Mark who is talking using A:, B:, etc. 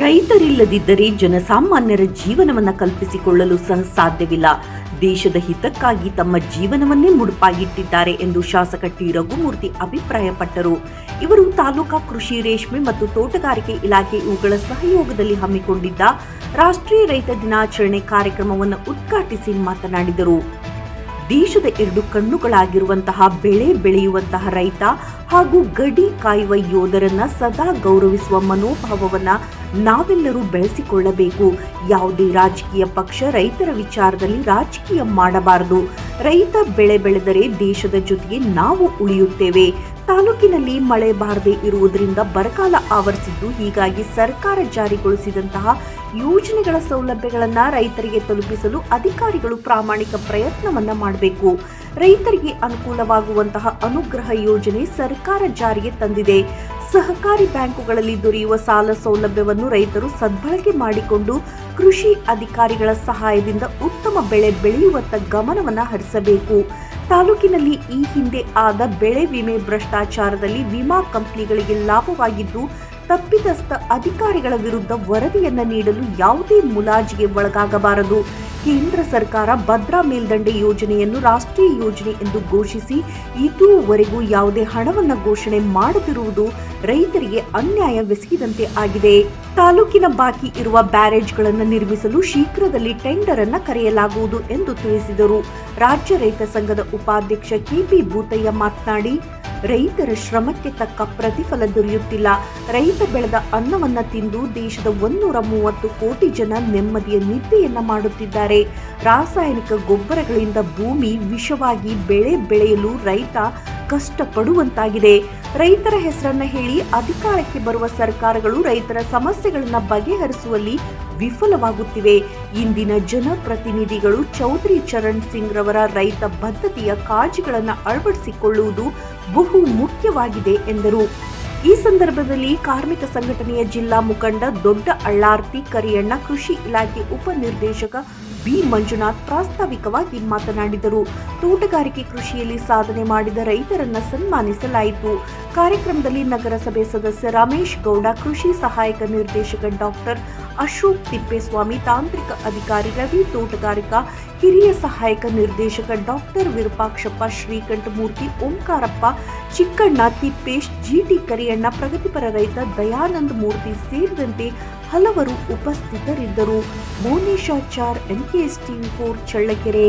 A: ರೈತರಿಲ್ಲದಿದ್ದರೆ ಜನಸಾಮಾನ್ಯರ ಜೀವನವನ್ನು ಕಲ್ಪಿಸಿಕೊಳ್ಳಲು ಸಹ ಸಾಧ್ಯವಿಲ್ಲ. ದೇಶದ ಹಿತಕ್ಕಾಗಿ ತಮ್ಮ ಜೀವನವನ್ನೇ ಮುಡುಪಾಗಿಟ್ಟಿದ್ದಾರೆ ಎಂದು ಶಾಸಕ ಟಿ. ರಘುಮೂರ್ತಿ ಅಭಿಪ್ರಾಯಪಟ್ಟರು. ಇವರು ತಾಲೂಕಾ ಕೃಷಿ, ರೇಷ್ಮೆ ಮತ್ತು ತೋಟಗಾರಿಕೆ ಇಲಾಖೆ ಇವುಗಳ ಸಹಯೋಗದಲ್ಲಿ ಹಮ್ಮಿಕೊಂಡಿದ್ದ ರಾಷ್ಟ್ರೀಯ ರೈತ ದಿನಾಚರಣೆ ಕಾರ್ಯಕ್ರಮವನ್ನು ಉದ್ಘಾಟಿಸಿ ಮಾತನಾಡಿದರು. ದೇಶದ ಎರಡು ಕಣ್ಣುಗಳಾಗಿರುವಂತಹ ಬೆಳೆ ಬೆಳೆಯುವಂತಹ ರೈತ ಹಾಗೂ ಗಡಿ ಕಾಯುವ ಯೋಧರನ್ನ ಸದಾ ಗೌರವಿಸುವ ಮನೋಭಾವವನ್ನ ನಾವೆಲ್ಲರೂ ಬೆಳೆಸಿಕೊಳ್ಳಬೇಕು. ಯಾವುದೇ ರಾಜಕೀಯ ಪಕ್ಷ ರೈತರ ವಿಚಾರದಲ್ಲಿ ರಾಜಕೀಯ ಮಾಡಬಾರದು. ರೈತ ಬೆಳೆ ಬೆಳೆದರೆ ದೇಶದ ಜೊತೆಗೆ ನಾವು ಉಳಿಯುತ್ತೇವೆ. ತಾಲೂಕಿನಲ್ಲಿ ಮಳೆ ಬಾರದೆ ಇರುವುದರಿಂದ ಬರಗಾಲ ಆವರಿಸಿದ್ದು, ಹೀಗಾಗಿ ಸರ್ಕಾರ ಜಾರಿಗೊಳಿಸಿದಂತಹ ಯೋಜನೆಗಳ ಸೌಲಭ್ಯಗಳನ್ನು ರೈತರಿಗೆ ತಲುಪಿಸಲು ಅಧಿಕಾರಿಗಳು ಪ್ರಾಮಾಣಿಕ ಪ್ರಯತ್ನವನ್ನ ಮಾಡಬೇಕು. ರೈತರಿಗೆ ಅನುಕೂಲವಾಗುವಂತಹ ಅನುಗ್ರಹ ಯೋಜನೆ ಸರ್ಕಾರ ಜಾರಿಗೆ ತಂದಿದೆ. ಸಹಕಾರಿ ಬ್ಯಾಂಕುಗಳಲ್ಲಿ ದೊರೆಯುವ ಸಾಲ ಸೌಲಭ್ಯವನ್ನು ರೈತರು ಸದ್ಬಳಕೆ ಮಾಡಿಕೊಂಡು ಕೃಷಿ ಅಧಿಕಾರಿಗಳ ಸಹಾಯದಿಂದ ಉತ್ತಮ ಬೆಳೆ ಬೆಳೆಯುವತ್ತ ಗಮನವನ್ನು ಹರಿಸಬೇಕು. ತಾಲೂಕಿನಲ್ಲಿ ಈ ಹಿಂದೆ ಆದ ಬೆಳೆ ವಿಮೆ ಭ್ರಷ್ಟಾಚಾರದಲ್ಲಿ ವಿಮಾ ಕಂಪನಿಗಳಿಗೆ ಲಾಭವಾಗಿದ್ದು, ತಪ್ಪಿತಸ್ಥ ಅಧಿಕಾರಿಗಳ ವಿರುದ್ಧ ವರದಿಯನ್ನ ನೀಡಲು ಯಾವುದೇ ಮುಲಾಜಿಗೆ ಒಳಗಾಗಬಾರದು. ಕೇಂದ್ರ ಸರ್ಕಾರ ಭದ್ರಾ ಮೇಲ್ದಂಡೆ ಯೋಜನೆಯನ್ನು ರಾಷ್ಟ್ರೀಯ ಯೋಜನೆ ಎಂದು ಘೋಷಿಸಿ ಇದುವರೆಗೂ ಯಾವುದೇ ಹಣವನ್ನು ಘೋಷಣೆ ಮಾಡದಿರುವುದು ರೈತರಿಗೆ ಅನ್ಯಾಯವೆಸಗಿದಂತೆ ಆಗಿದೆ. ತಾಲೂಕಿನ ಬಾಕಿ ಇರುವ ಬ್ಯಾರೇಜ್ಗಳನ್ನು ನಿರ್ಮಿಸಲು ಶೀಘ್ರದಲ್ಲಿ ಟೆಂಡರ್ ಅನ್ನು ಕರೆಯಲಾಗುವುದು ಎಂದು ತಿಳಿಸಿದರು. ರಾಜ್ಯ ರೈತ ಸಂಘದ ಉಪಾಧ್ಯಕ್ಷ ಕೆಪಿ ಭೂತಯ್ಯ ಮಾತನಾಡಿ, ರೈತರ ಶ್ರಮಕ್ಕೆ ತಕ್ಕ ಪ್ರತಿಫಲ ದೊರೆಯುತ್ತಿಲ್ಲ. ರೈತ ಬೆಳೆದ ಅನ್ನವನ್ನ ತಿಂದು ದೇಶದ 130 ಕೋಟಿ ಜನ ನೆಮ್ಮದಿಯ ನಿದ್ದೆಯನ್ನ ಮಾಡುತ್ತಿದ್ದಾರೆ. ರಾಸಾಯನಿಕ ಗೊಬ್ಬರಗಳಿಂದ ಭೂಮಿ ವಿಷವಾಗಿ ಬೆಳೆ ಬೆಳೆಯಲು ರೈತ ಕಷ್ಟಪಡುವಂತಾಗಿದೆ. ರೈತರ ಹೆಸರನ್ನ ಹೇಳಿ ಅಧಿಕಾರಕ್ಕೆ ಬರುವ ಸರ್ಕಾರಗಳು ರೈತರ ಸಮಸ್ಯೆಗಳನ್ನ ಬಗೆಹರಿಸುವಲ್ಲಿ ವಿಫಲವಾಗುತ್ತಿವೆ. ಇಂದಿನ ಜನಪ್ರತಿನಿಧಿಗಳು ಚೌಧರಿ ಚರಣ್ ಸಿಂಗ್ ರವರ ರೈತ ಬದ್ಧತೆಯ ಕಾಳಜಿಗಳನ್ನು ಅಳವಡಿಸಿಕೊಳ್ಳುವುದು ಬಹು ಮುಖ್ಯವಾಗಿದೆ ಎಂದರು. ಈ ಸಂದರ್ಭದಲ್ಲಿ ಕಾರ್ಮಿಕ ಸಂಘಟನೆಯ ಜಿಲ್ಲಾ ಮುಖಂಡ ದೊಡ್ಡ ಅಳ್ಳಾರ್ತಿ ಕರಿಯಣ್ಣ, ಕೃಷಿ ಇಲಾಖೆ ಉಪನಿರ್ದೇಶಕ ಬಿ ಮಂಜುನಾಥ್ ಪ್ರಾಸ್ತಾವಿಕವಾಗಿ ಮಾತನಾಡಿದರು. ತೋಟಗಾರಿಕೆ ಕೃಷಿಯಲ್ಲಿ ಸಾಧನೆ ಮಾಡಿದ ರೈತರನ್ನ ಸನ್ಮಾನಿಸಲಾಯಿತು. ಕಾರ್ಯಕ್ರಮದಲ್ಲಿ ನಗರಸಭೆ ಸದಸ್ಯ ರಮೇಶ್ ಗೌಡ, ಕೃಷಿ ಸಹಾಯಕ ನಿರ್ದೇಶಕ ಡಾಕ್ಟರ್ ಅಶೋಕ್ ತಿಪ್ಪೇಸ್ವಾಮಿ, ತಾಂತ್ರಿಕ ಅಧಿಕಾರಿ ರವಿ, ತೋಟಗಾರಿಕಾ ಹಿರಿಯ ಸಹಾಯಕ ನಿರ್ದೇಶಕ ಡಾಕ್ಟರ್ ವಿರೂಪಾಕ್ಷಪ್ಪ, ಶ್ರೀಕಂಠಮೂರ್ತಿ, ಓಂಕಾರಪ್ಪ, ಚಿಕ್ಕಣ್ಣ, ತಿಪ್ಪೇಶ್, ಜಿಟಿ ಕರಿಯಣ್ಣ, ಪ್ರಗತಿಪರ ರೈತ ದಯಾನಂದ ಮೂರ್ತಿ ಸೇರಿದಂತೆ ಹಲವರು ಉಪಸ್ಥಿತರಿದ್ದರು. ಮೋನಿಶಾಚಾರ್, NKS TV4 ಚಳ್ಳಕೆರೆ.